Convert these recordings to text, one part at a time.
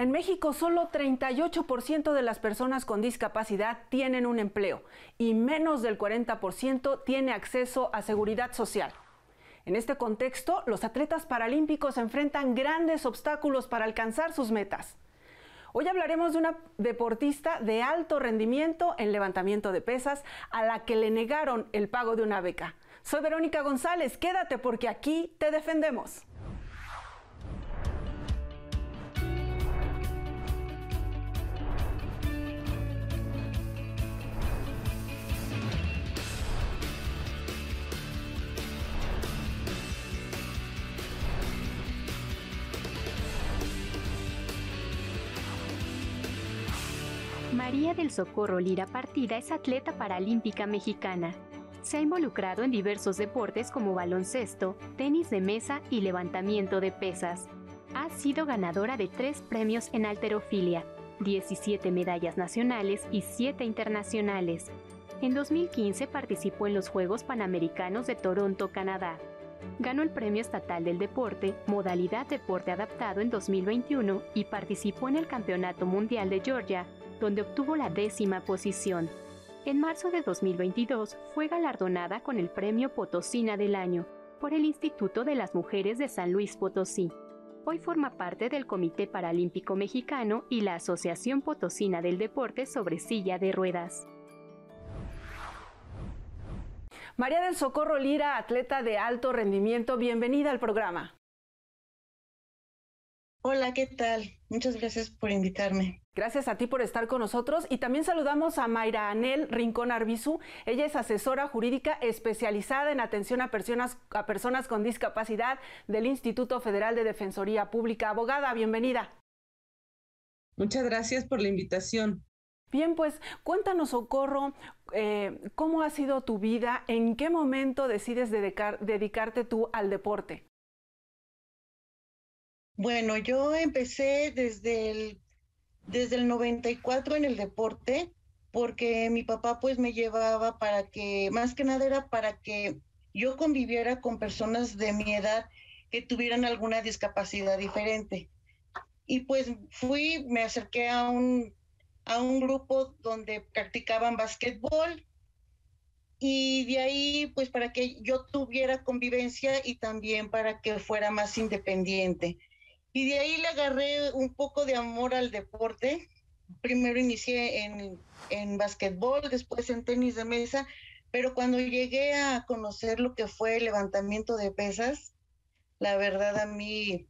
En México, solo 38% de las personas con discapacidad tienen un empleo y menos del 40% tiene acceso a seguridad social. En este contexto, los atletas paralímpicos enfrentan grandes obstáculos para alcanzar sus metas. Hoy hablaremos de una deportista de alto rendimiento en levantamiento de pesas a la que le negaron el pago de una beca. Soy Verónica González, quédate porque aquí te defendemos. María del Socorro Lira Partida es atleta paralímpica mexicana. Se ha involucrado en diversos deportes como baloncesto, tenis de mesa y levantamiento de pesas. Ha sido ganadora de 3 premios en halterofilia, 17 medallas nacionales y 7 internacionales. En 2015 participó en los Juegos Panamericanos de Toronto, Canadá. Ganó el Premio Estatal del Deporte, modalidad Deporte Adaptado en 2021 y participó en el Campeonato Mundial de Georgia, donde obtuvo la 10ª posición. En marzo de 2022 fue galardonada con el Premio Potosina del Año por el Instituto de las Mujeres de San Luis Potosí. Hoy forma parte del Comité Paralímpico Mexicano y la Asociación Potosina del Deporte sobre silla de ruedas. María del Socorro Lira, atleta de alto rendimiento, bienvenida al programa. Hola, ¿qué tal? Muchas gracias por invitarme. Gracias a ti por estar con nosotros y también saludamos a Mayra Anel Rincón Arbizu. Ella es asesora jurídica especializada en atención a personas con discapacidad del Instituto Federal de Defensoría Pública. Abogada, bienvenida. Muchas gracias por la invitación. Bien, pues cuéntanos, Socorro, ¿cómo ha sido tu vida? ¿En qué momento decides dedicarte tú al deporte? Bueno, yo empecé desde el 94 en el deporte, porque mi papá pues me llevaba para que, más que nada era para que yo conviviera con personas de mi edad que tuvieran alguna discapacidad diferente. Y pues me acerqué a un grupo donde practicaban básquetbol y de ahí pues para que yo tuviera convivencia y también para que fuera más independiente. Y de ahí le agarré un poco de amor al deporte. Primero inicié en básquetbol, después en tenis de mesa, pero cuando llegué a conocer lo que fue el levantamiento de pesas, la verdad a mí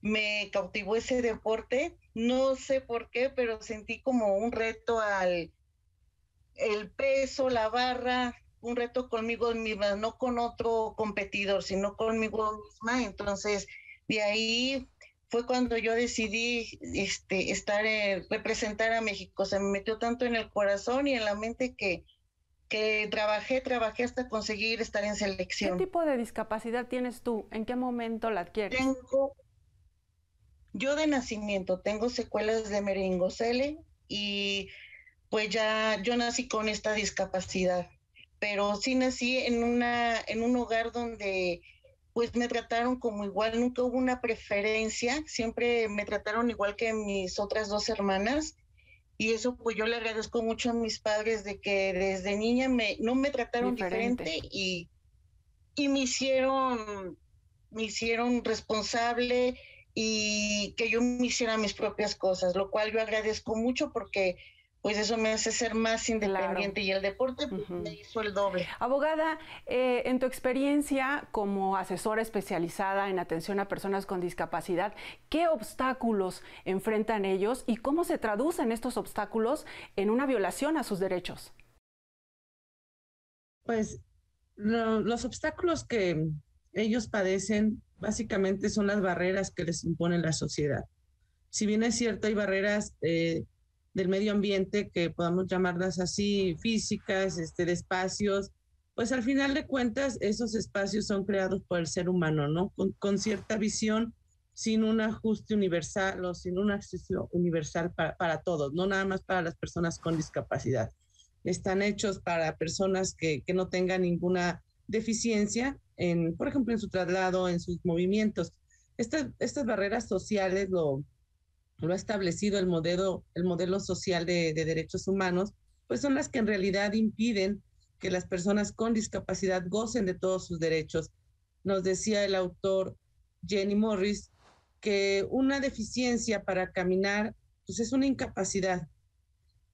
me cautivó ese deporte. No sé por qué, pero sentí como un reto el peso, la barra, un reto conmigo misma, no con otro competidor, sino conmigo misma. Entonces, de ahí fue cuando yo decidí representar a México. Se me metió tanto en el corazón y en la mente que trabajé hasta conseguir estar en selección. ¿Qué tipo de discapacidad tienes tú? ¿En qué momento la adquieres? Yo de nacimiento tengo secuelas de meningocele y pues ya yo nací con esta discapacidad, pero sí nací en un hogar donde pues me trataron como igual, nunca hubo una preferencia, siempre me trataron igual que mis otras 2 hermanas, y eso pues yo le agradezco mucho a mis padres de que desde niña no me trataron diferente y me hicieron responsable y que yo me hiciera mis propias cosas, lo cual yo agradezco mucho porque pues eso me hace ser más independiente. Claro. Y el deporte pues, me hizo el doble. Abogada, en tu experiencia como asesora especializada en atención a personas con discapacidad, ¿qué obstáculos enfrentan ellos y cómo se traducen estos obstáculos en una violación a sus derechos? Pues los obstáculos que ellos padecen básicamente son las barreras que les impone la sociedad. Si bien es cierto, hay barreras del medio ambiente, que podamos llamarlas así, físicas, de espacios, pues al final de cuentas esos espacios son creados por el ser humano, ¿no? Con cierta visión, sin un ajuste universal o sin un acceso universal para todos, no nada más para las personas con discapacidad. Están hechos para personas que no tengan ninguna deficiencia, por ejemplo, en su traslado, en sus movimientos. Estas barreras sociales lo ha establecido el modelo social de derechos humanos, pues son las que en realidad impiden que las personas con discapacidad gocen de todos sus derechos. Nos decía el autor Jenny Morris que una deficiencia para caminar pues es una incapacidad,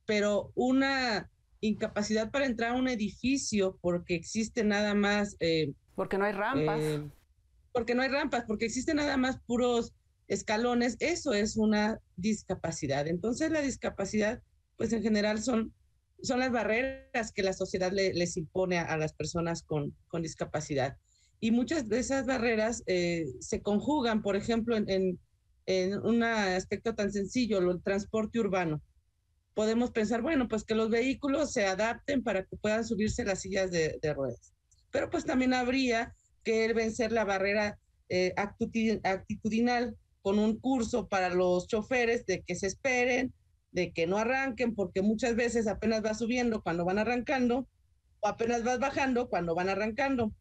pero una incapacidad para entrar a un edificio porque existe nada más porque no hay rampas. Porque no hay rampas, porque existen nada más puros escalones, eso es una discapacidad. Entonces la discapacidad, pues en general son las barreras que la sociedad les impone a las personas con discapacidad. Y muchas de esas barreras se conjugan, por ejemplo, en un aspecto tan sencillo, el transporte urbano. Podemos pensar, bueno, pues que los vehículos se adapten para que puedan subirse las sillas de ruedas. Pero pues también habría que vencer la barrera actitudinal con un curso para los choferes de que se esperen, de que no arranquen, porque muchas veces apenas vas subiendo cuando van arrancando, o apenas vas bajando cuando van arrancando,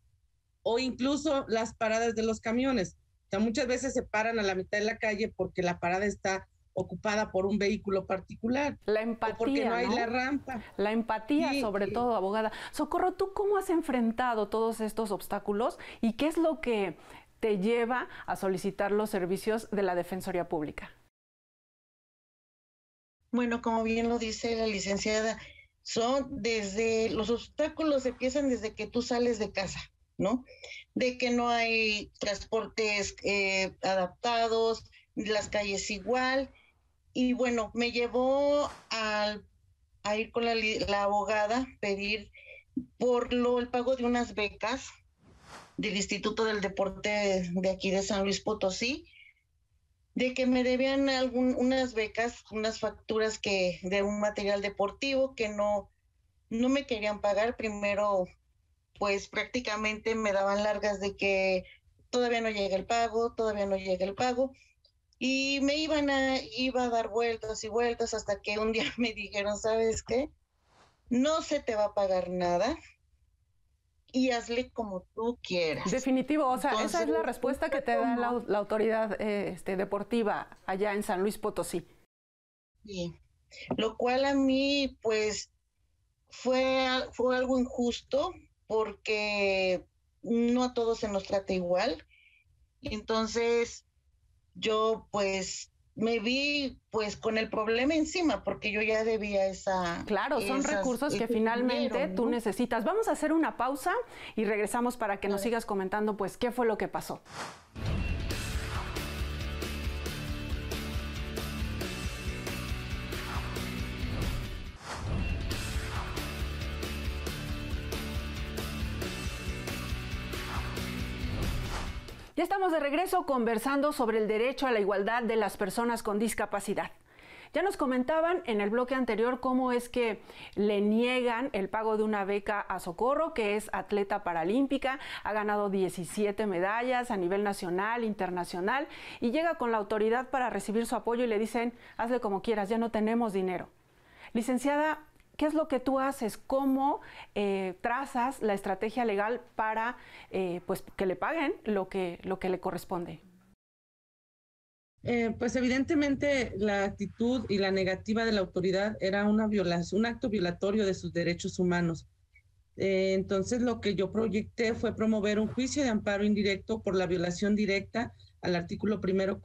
o incluso las paradas de los camiones. O sea, muchas veces se paran a la mitad de la calle porque la parada está ocupada por un vehículo particular. La empatía, o porque no hay ¿no? la rampa. La empatía, sobre todo, abogada. Socorro, ¿tú cómo has enfrentado todos estos obstáculos y qué es lo que te lleva a solicitar los servicios de la Defensoría Pública? Bueno, como bien lo dice la licenciada, los obstáculos empiezan desde que tú sales de casa, ¿no? De que no hay transportes adaptados, las calles igual. Y bueno, me llevó a ir con la abogada, pedir el pago de unas becas del Instituto del Deporte de aquí de San Luis Potosí, de que me debían unas becas, unas facturas de un material deportivo que no me querían pagar. Primero, pues prácticamente me daban largas de que todavía no llega el pago, y iba a dar vueltas y vueltas hasta que un día me dijeron, ¿sabes qué? No se te va a pagar nada y hazle como tú quieras. Definitivo, o sea, Entonces, esa es la respuesta que te da la autoridad deportiva allá en San Luis Potosí. Sí, lo cual a mí, pues, fue algo injusto porque no a todos se nos trata igual. Entonces, yo pues me vi pues con el problema encima porque yo ya debía Claro, son recursos que finalmente dinero, ¿no? Tú necesitas. Vamos a hacer una pausa y regresamos para que nos sigas comentando pues qué fue lo que pasó. Ya estamos de regreso conversando sobre el derecho a la igualdad de las personas con discapacidad. Ya nos comentaban en el bloque anterior cómo es que le niegan el pago de una beca a Socorro, que es atleta paralímpica, ha ganado 17 medallas a nivel nacional, internacional, y llega con la autoridad para recibir su apoyo y le dicen, hazle como quieras, ya no tenemos dinero. Licenciada, ¿qué es lo que tú haces? ¿Cómo trazas la estrategia legal para pues que le paguen lo que le corresponde? Pues evidentemente la actitud y la negativa de la autoridad era una violación, un acto violatorio de sus derechos humanos. Entonces lo que yo proyecté fue promover un juicio de amparo indirecto por la violación directa al artículo primero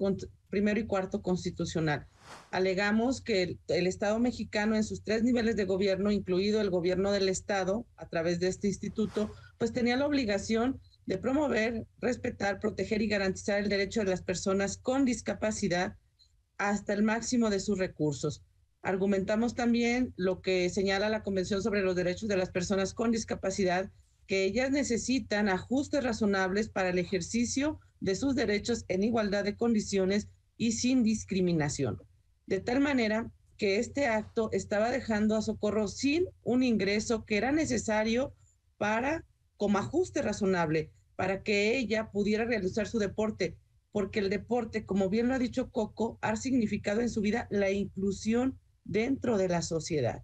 y cuarto constitucional. Alegamos que el Estado mexicano en sus 3 niveles de gobierno, incluido el gobierno del Estado, a través de este instituto, pues tenía la obligación de promover, respetar, proteger y garantizar el derecho de las personas con discapacidad hasta el máximo de sus recursos. Argumentamos también lo que señala la Convención sobre los Derechos de las Personas con Discapacidad, que ellas necesitan ajustes razonables para el ejercicio de sus derechos en igualdad de condiciones y sin discriminación. De tal manera que este acto estaba dejando a Socorro sin un ingreso que era necesario como ajuste razonable, para que ella pudiera realizar su deporte, porque el deporte, como bien lo ha dicho Coco, ha significado en su vida la inclusión dentro de la sociedad.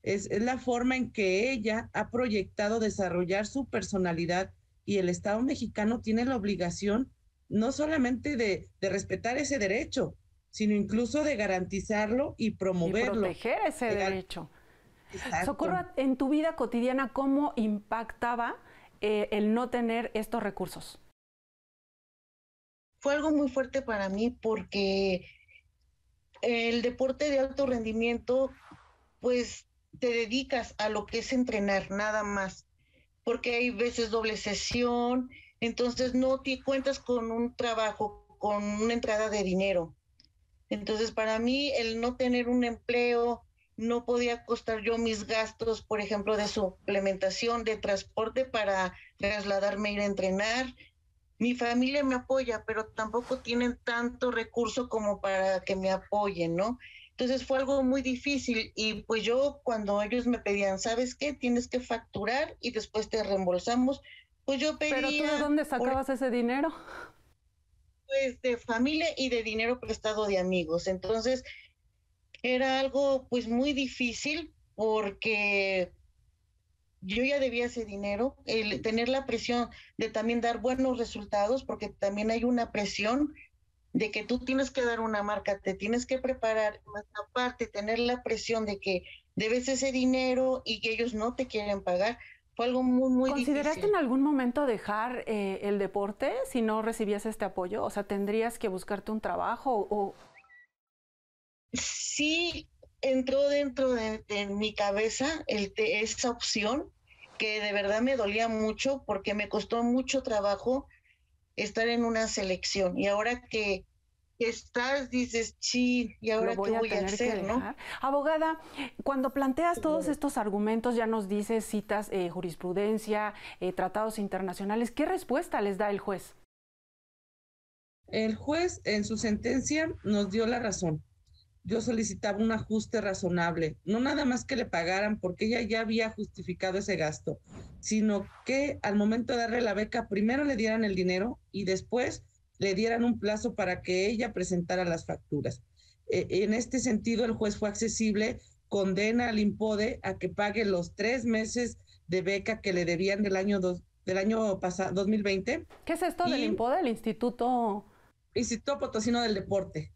Es la forma en que ella ha proyectado desarrollar su personalidad, y el Estado mexicano tiene la obligación no solamente de respetar ese derecho, sino incluso de garantizarlo y promoverlo. Y proteger ese derecho. Exacto. Socorro, en tu vida cotidiana, ¿cómo impactaba el no tener estos recursos? Fue algo muy fuerte para mí porque el deporte de alto rendimiento, pues te dedicas a lo que es entrenar, nada más, porque hay veces doble sesión, entonces no te cuentas con un trabajo, con una entrada de dinero. Entonces, para mí, el no tener un empleo, no podía costar yo mis gastos, por ejemplo, de suplementación, de transporte para trasladarme a ir a entrenar. Mi familia me apoya, pero tampoco tienen tanto recurso como para que me apoyen, ¿no? Entonces fue algo muy difícil y pues yo cuando ellos me pedían, ¿sabes qué? Tienes que facturar y después te reembolsamos, pues yo pedía... ¿Pero tú de dónde sacabas ese dinero? Pues de familia y de dinero prestado de amigos. Entonces era algo pues muy difícil porque yo ya debía ese dinero, el tener la presión de también dar buenos resultados, porque también hay una presión de que tú tienes que dar una marca, te tienes que preparar, más aparte tener la presión de que debes ese dinero y que ellos no te quieren pagar, fue algo muy ¿Consideraste difícil. en algún momento dejar el deporte si no recibías este apoyo? O sea, ¿tendrías que buscarte un trabajo o...? Sí entró dentro de mi cabeza esa opción que de verdad me dolía mucho porque me costó mucho trabajo estar en una selección y ahora que estás dices, sí, ¿y Lo ahora qué voy a voy a tener que hacer, no? dejar. Abogada, cuando planteas todos estos argumentos, ya nos dices, citas jurisprudencia, tratados internacionales, ¿qué respuesta les da el juez? El juez en su sentencia nos dio la razón. Yo solicitaba un ajuste razonable, no nada más que le pagaran porque ella ya había justificado ese gasto, sino que al momento de darle la beca, primero le dieran el dinero y después le dieran un plazo para que ella presentara las facturas. En este sentido, el juez fue accesible, condena al INPODE a que pague los 3 meses de beca que le debían del año pasado, 2020. ¿Qué es esto del INPODE, el Instituto Potosino del Deporte?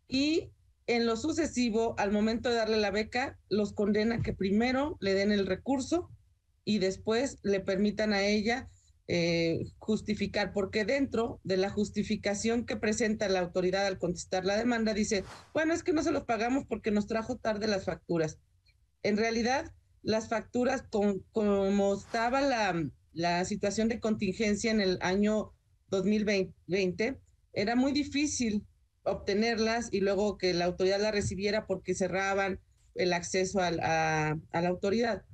Y en lo sucesivo, al momento de darle la beca, los condena que primero le den el recurso y después le permitan a ella justificar, porque dentro de la justificación que presenta la autoridad al contestar la demanda, dice, bueno, es que no se los pagamos porque nos trajo tarde las facturas. En realidad, las facturas, como estaba la situación de contingencia en el año 2020, era muy difícil obtenerlas y luego que la autoridad la recibiera porque cerraban el acceso a la autoridad.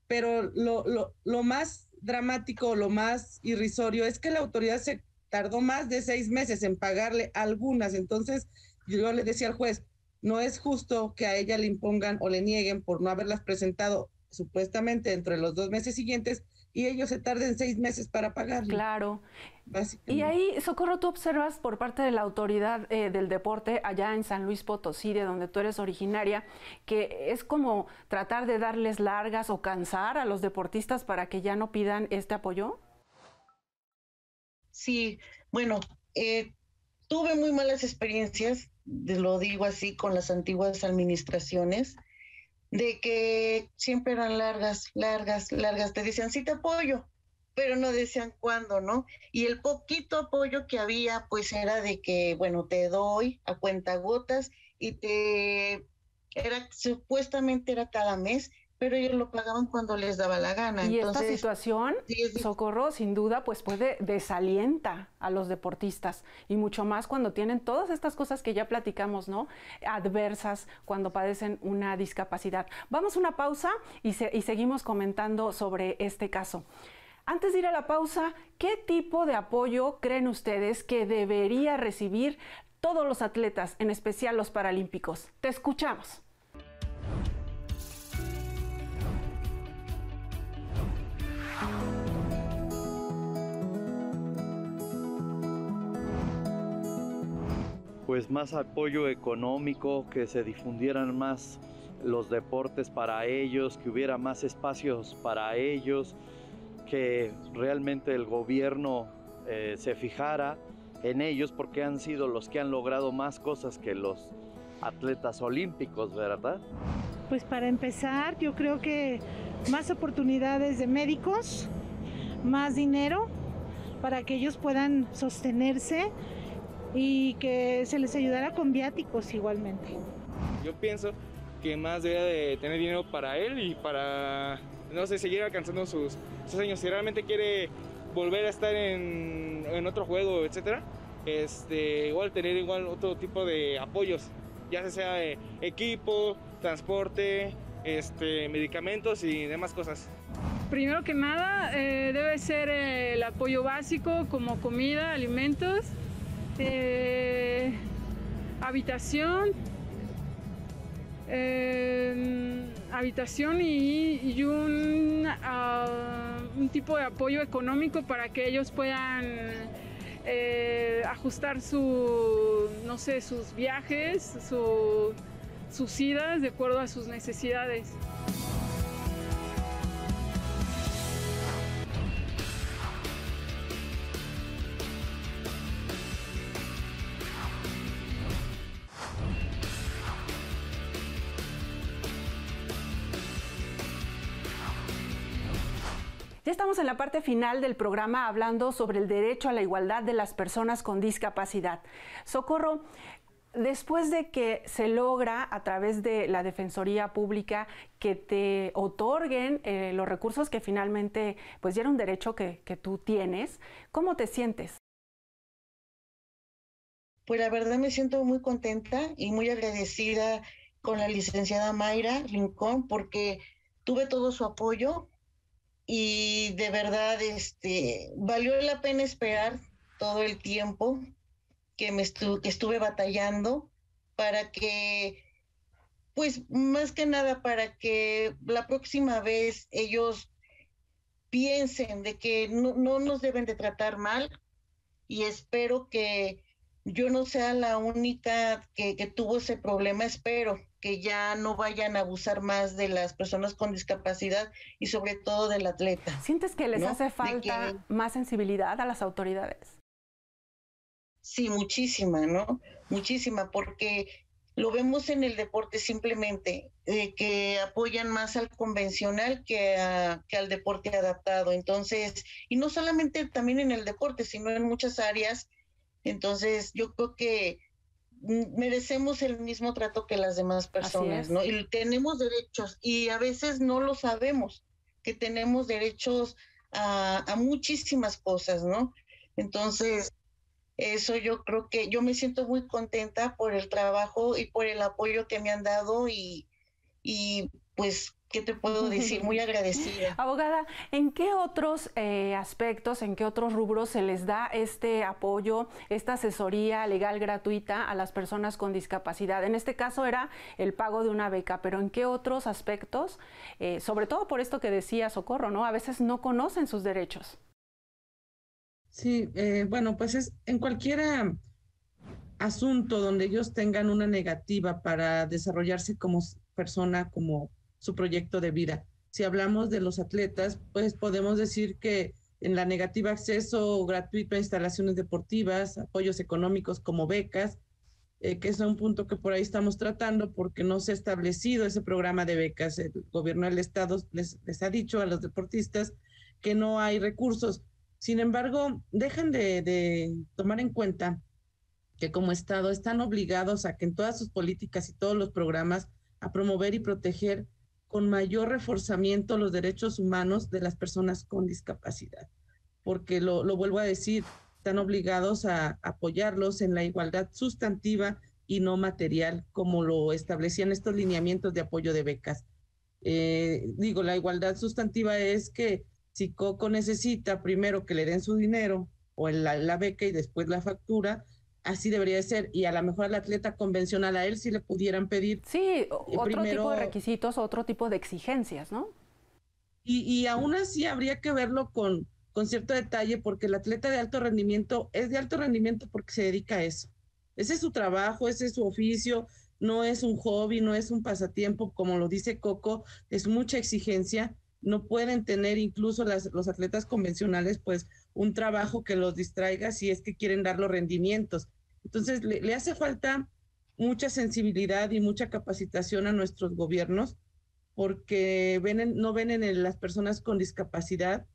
Pero lo más dramático, lo más irrisorio es que la autoridad se tardó más de 6 meses en pagarle algunas. Entonces yo le decía al juez, no es justo que a ella le impongan o le nieguen por no haberlas presentado supuestamente dentro de los 2 meses siguientes y ellos se tarden 6 meses para pagarle. Claro. Y ahí, Socorro, tú observas por parte de la autoridad del deporte allá en San Luis Potosí, de donde tú eres originaria, que es como tratar de darles largas o cansar a los deportistas para que ya no pidan este apoyo. Sí, bueno, tuve muy malas experiencias, lo digo así, con las antiguas administraciones, de que siempre eran largas, te decían, sí te apoyo, pero no decían cuándo, ¿no? Y el poquito apoyo que había, pues era de que, bueno, te doy a cuentagotas y supuestamente era cada mes, pero ellos lo pagaban cuando les daba la gana. Y entonces, esta situación, Socorro, sin duda, pues desalienta a los deportistas y mucho más cuando tienen todas estas cosas que ya platicamos, ¿no? Adversas, cuando padecen una discapacidad. Vamos a una pausa y seguimos comentando sobre este caso. Antes de ir a la pausa, ¿qué tipo de apoyo creen ustedes que debería recibir todos los atletas, en especial los paralímpicos? Te escuchamos. Pues más apoyo económico, que se difundieran más los deportes para ellos, que hubiera más espacios para ellos, que realmente el gobierno se fijara en ellos porque han sido los que han logrado más cosas que los atletas olímpicos, ¿verdad? Pues para empezar, yo creo que más oportunidades de médicos, más dinero para que ellos puedan sostenerse y que se les ayudara con viáticos igualmente. Yo pienso que más debería de tener dinero para él y para, no sé, seguir alcanzando sus sueños. Si realmente quiere volver a estar en otro juego, etcétera, igual tener otro tipo de apoyos, ya sea de equipo, transporte, medicamentos y demás cosas. Primero que nada, debe ser el apoyo básico como comida, alimentos, habitación y un tipo de apoyo económico para que ellos puedan ajustar sus viajes, sus idas de acuerdo a sus necesidades. Ya estamos en la parte final del programa hablando sobre el derecho a la igualdad de las personas con discapacidad. Socorro, después de que se logra a través de la Defensoría Pública que te otorguen los recursos que finalmente pues ya era un derecho que tú tienes, ¿cómo te sientes? Pues la verdad me siento muy contenta y muy agradecida con la licenciada Mayra Rincón porque tuve todo su apoyo. Y de verdad, valió la pena esperar todo el tiempo que estuve batallando para que, pues más que nada, para que la próxima vez ellos piensen de que no nos deben de tratar mal y espero que yo no sea la única que tuvo ese problema, espero que ya no vayan a abusar más de las personas con discapacidad y sobre todo del atleta. ¿Sientes que les hace falta más sensibilidad a las autoridades? Sí, muchísima, ¿no? Muchísima, porque lo vemos en el deporte simplemente, que apoyan más al convencional que al deporte adaptado. Entonces, y no solamente también en el deporte, sino en muchas áreas. Entonces, yo creo que merecemos el mismo trato que las demás personas, ¿no? Y tenemos derechos y a veces no lo sabemos, que tenemos derechos a muchísimas cosas, ¿no? Entonces, eso yo creo que yo me siento muy contenta por el trabajo y por el apoyo que me han dado y pues, ¿qué te puedo decir? Muy agradecida. Abogada, ¿en qué otros aspectos, en qué otros rubros se les da este apoyo, esta asesoría legal gratuita a las personas con discapacidad? En este caso era el pago de una beca, pero ¿en qué otros aspectos? Sobre todo por esto que decía Socorro, ¿no? A veces no conocen sus derechos. Sí, bueno, pues es en cualquier asunto donde ellos tengan una negativa para desarrollarse como persona, como su proyecto de vida. Si hablamos de los atletas, pues podemos decir que en la negativa acceso gratuito a instalaciones deportivas, apoyos económicos como becas, que es un punto que por ahí estamos tratando porque no se ha establecido ese programa de becas. El gobierno del estado les ha dicho a los deportistas que no hay recursos. Sin embargo, dejan de tomar en cuenta que como Estado están obligados a que en todas sus políticas y todos los programas a promover y proteger con mayor reforzamiento los derechos humanos de las personas con discapacidad. Porque lo vuelvo a decir, están obligados a apoyarlos en la igualdad sustantiva y no material, como lo establecían estos lineamientos de apoyo de becas. La igualdad sustantiva es que si Coco necesita primero que le den su dinero o la beca y después la factura, así debería de ser. Y a lo mejor al atleta convencional, a él sí le pudieran pedir. Sí, otro tipo de requisitos, otro tipo de exigencias, ¿no? Y aún así habría que verlo con cierto detalle, porque el atleta de alto rendimiento es de alto rendimiento porque se dedica a eso. Ese es su trabajo, ese es su oficio, no es un hobby, no es un pasatiempo, como lo dice Coco, es mucha exigencia. No pueden tener incluso los atletas convencionales pues un trabajo que los distraiga si es que quieren dar los rendimientos. Entonces, le hace falta mucha sensibilidad y mucha capacitación a nuestros gobiernos, porque no ven en las personas con discapacidad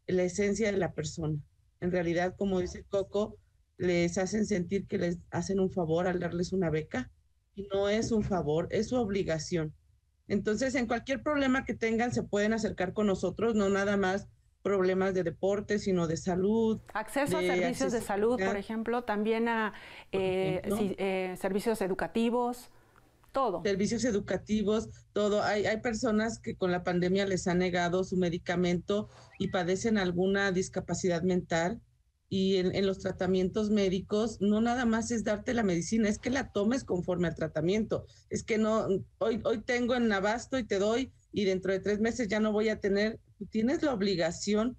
la esencia de la persona. En realidad, como dice Coco, les hacen sentir que les hacen un favor al darles una beca, y no es un favor, es su obligación. Entonces, en cualquier problema que tengan, se pueden acercar con nosotros, no nada más problemas de deporte, sino de salud. Acceso a servicios de salud, por ejemplo, también a servicios educativos, todo. Servicios educativos, todo. Hay personas que con la pandemia les han negado su medicamento y padecen alguna discapacidad mental, y en los tratamientos médicos no nada más es darte la medicina, es que la tomes conforme al tratamiento. Es que no, hoy tengo en abasto y te doy, y dentro de 3 meses ya no voy a tener. Tú tienes la obligación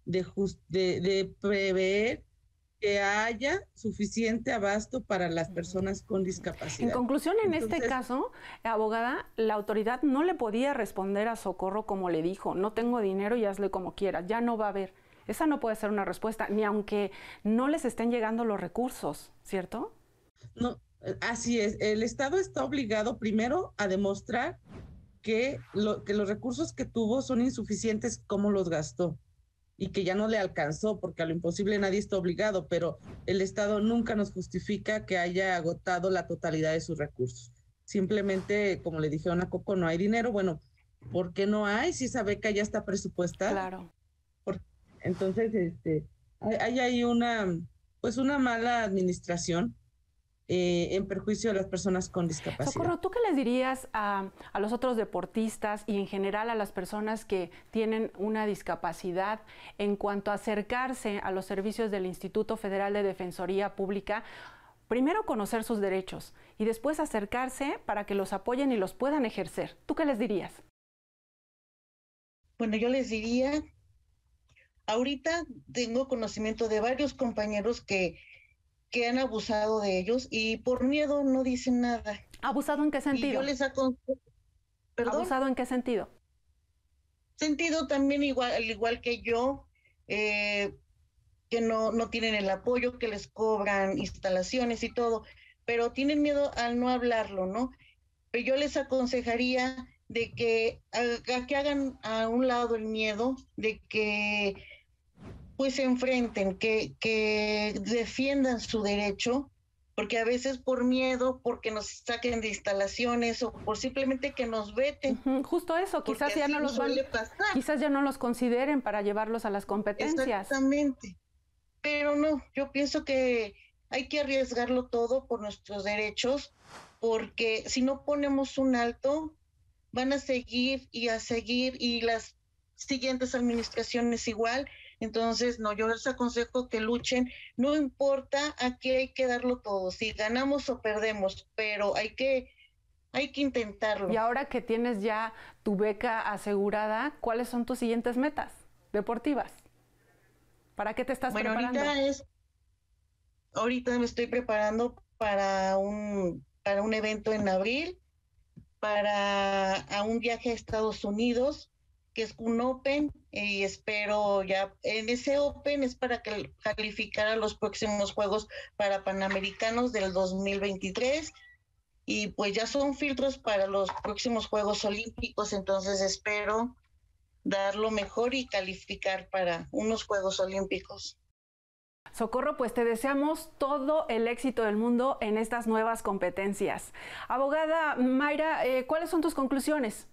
de prever que haya suficiente abasto para las personas con discapacidad. En conclusión, este caso, abogada, la autoridad no le podía responder a Socorro como le dijo: no tengo dinero y hazle como quieras, ya no va a haber. Esa no puede ser una respuesta, ni aunque no les estén llegando los recursos, ¿cierto? No, así es. El Estado está obligado primero a demostrar que los recursos que tuvo son insuficientes, como los gastó, y que ya no le alcanzó, porque a lo imposible nadie está obligado, pero el Estado nunca nos justifica que haya agotado la totalidad de sus recursos. Simplemente, como le dijeron a Coco, no hay dinero. Bueno, ¿por qué no hay si esa beca ya está presupuestada? Claro. Entonces, hay ahí una mala administración en perjuicio de las personas con discapacidad. Socorro, ¿tú qué les dirías a los otros deportistas y en general a las personas que tienen una discapacidad en cuanto a acercarse a los servicios del Instituto Federal de Defensoría Pública? Primero, conocer sus derechos y después acercarse para que los apoyen y los puedan ejercer. ¿Tú qué les dirías? Bueno, yo les diría, ahorita tengo conocimiento de varios compañeros que han abusado de ellos y por miedo no dicen nada. ¿Abusado en qué sentido? Y yo les aconsejo. ¿Perdón? ¿Abusado en qué sentido? Sentido también al igual que yo, que no tienen el apoyo, que les cobran instalaciones y todo, pero tienen miedo al no hablarlo, ¿no? Pero yo les aconsejaría de que hagan a un lado el miedo, de que pues se enfrenten, que defiendan su derecho, porque a veces por miedo, porque nos saquen de instalaciones o por simplemente que nos veten. Justo eso, quizás ya no quizás ya no los consideren para llevarlos a las competencias. Exactamente, pero no, yo pienso que hay que arriesgarlo todo por nuestros derechos, porque si no ponemos un alto, van a seguir y las siguientes administraciones igual. Entonces, no, yo les aconsejo que luchen, no importa, aquí hay que darlo todo, si ganamos o perdemos, pero hay que intentarlo. Y ahora que tienes ya tu beca asegurada, ¿cuáles son tus siguientes metas deportivas? ¿Para qué te estás preparando? Ahorita me estoy preparando para un evento en abril, para un viaje a Estados Unidos, que es un Open, y espero ya, en ese Open es para calificar a los próximos Juegos para Panamericanos del 2023, y pues ya son filtros para los próximos Juegos Olímpicos, entonces espero dar lo mejor y calificar para unos Juegos Olímpicos. Socorro, pues te deseamos todo el éxito del mundo en estas nuevas competencias. Abogada Mayra, ¿cuáles son tus conclusiones?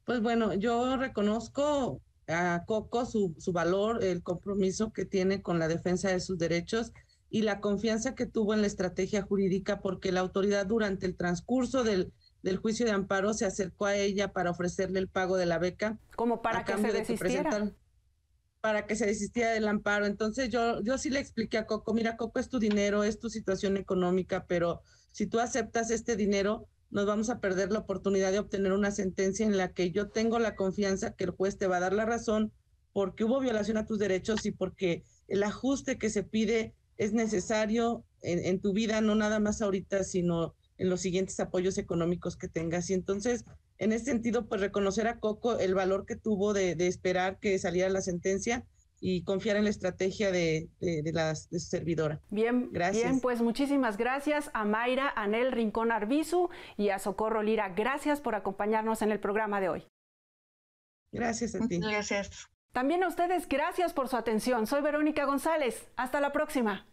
Pues bueno, yo reconozco a Coco su valor, el compromiso que tiene con la defensa de sus derechos y la confianza que tuvo en la estrategia jurídica, porque la autoridad durante el transcurso del juicio de amparo se acercó a ella para ofrecerle el pago de la beca. Como para que se desistiera. Para que se desistiera del amparo. Entonces yo sí le expliqué a Coco, mira, Coco, es tu dinero, es tu situación económica, pero si tú aceptas este dinero, nos vamos a perder la oportunidad de obtener una sentencia en la que yo tengo la confianza que el juez te va a dar la razón porque hubo violación a tus derechos y porque el ajuste que se pide es necesario en tu vida, no nada más ahorita, sino en los siguientes apoyos económicos que tengas. Y entonces, en ese sentido, pues reconocer a Coco el valor que tuvo de esperar que saliera la sentencia y confiar en la estrategia de su servidora. Bien, gracias. Bien, pues muchísimas gracias a Mayra Anel Rincón Arbizu y a Socorro Lira. Gracias por acompañarnos en el programa de hoy. Gracias a ti. Gracias. También a ustedes, gracias por su atención. Soy Verónica González. Hasta la próxima.